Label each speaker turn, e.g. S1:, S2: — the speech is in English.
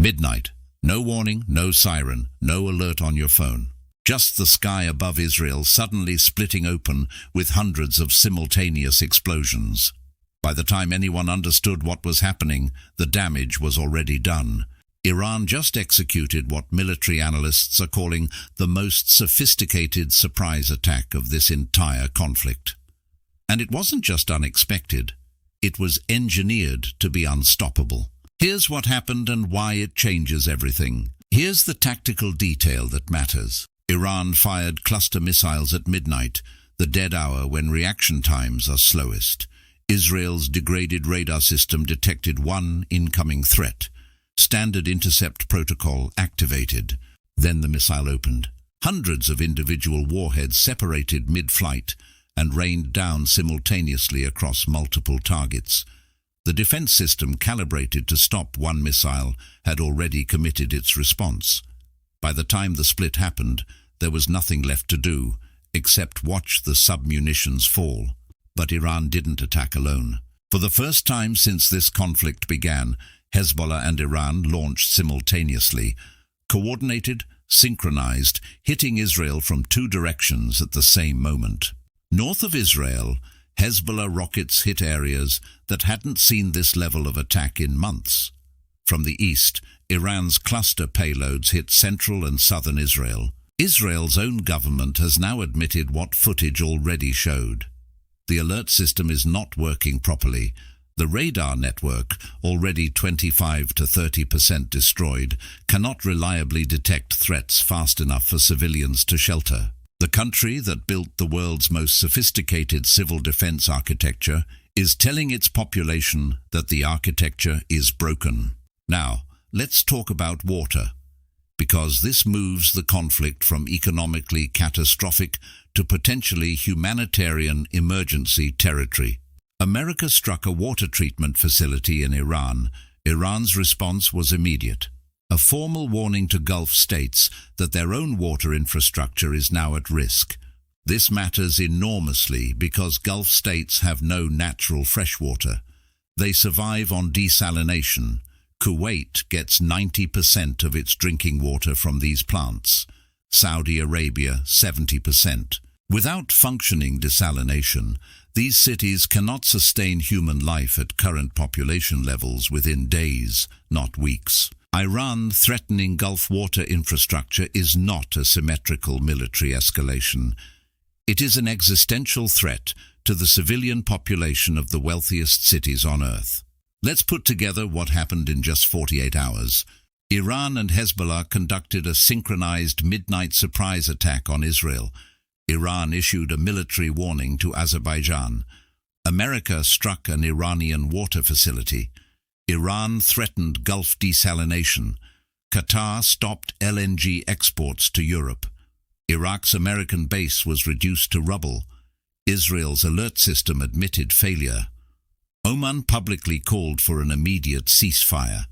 S1: Midnight. No warning, no siren, no alert on your phone. Just the sky above Israel suddenly splitting open with hundreds of simultaneous explosions. By the time anyone understood what was happening, the damage was already done. Iran just executed what military analysts are calling the most sophisticated surprise attack of this entire conflict. And it wasn't just unexpected, it was engineered to be unstoppable. Here's what happened and why it changes everything. Here's the tactical detail that matters. Iran fired cluster missiles at midnight, the dead hour when reaction times are slowest. Israel's degraded radar system detected one incoming threat. Standard intercept protocol activated. Then the missile opened. Hundreds of individual warheads separated mid-flight and rained down simultaneously across multiple targets. The defense system calibrated to stop one missile had already committed its response. By the time the split happened, there was nothing left to do except watch the submunitions fall. But Iran didn't attack alone. For the first time since this conflict began, Hezbollah and Iran launched simultaneously, coordinated, synchronized, hitting Israel from two directions at the same moment. North of Israel, Hezbollah rockets hit areas that hadn't seen this level of attack in months. From the east, Iran's cluster payloads hit central and southern Israel. Israel's own government has now admitted what footage already showed. The alert system is not working properly. The radar network, already 25 to 30% destroyed, cannot reliably detect threats fast enough for civilians to shelter. The country that built the world's most sophisticated civil defense architecture is telling its population that the architecture is broken. Now, let's talk about water, because this moves the conflict from economically catastrophic to potentially humanitarian emergency territory. America struck a water treatment facility in Iran. Iran's response was immediate. A formal warning to Gulf states that their own water infrastructure is now at risk. This matters enormously because Gulf states have no natural freshwater. They survive on desalination. Kuwait gets 90% of its drinking water from these plants. Saudi Arabia, 70%. Without functioning desalination, these cities cannot sustain human life at current population levels within days, not weeks. Iran threatening Gulf water infrastructure is not a symmetrical military escalation. It is an existential threat to the civilian population of the wealthiest cities on Earth. Let's put together what happened in just 48 hours. Iran and Hezbollah conducted a synchronized midnight surprise attack on Israel. Iran issued a military warning to Azerbaijan. America struck an Iranian water facility. Iran threatened Gulf desalination. Qatar stopped LNG exports to Europe. Iraq's American base was reduced to rubble. Israel's alert system admitted failure. Oman publicly called for an immediate ceasefire.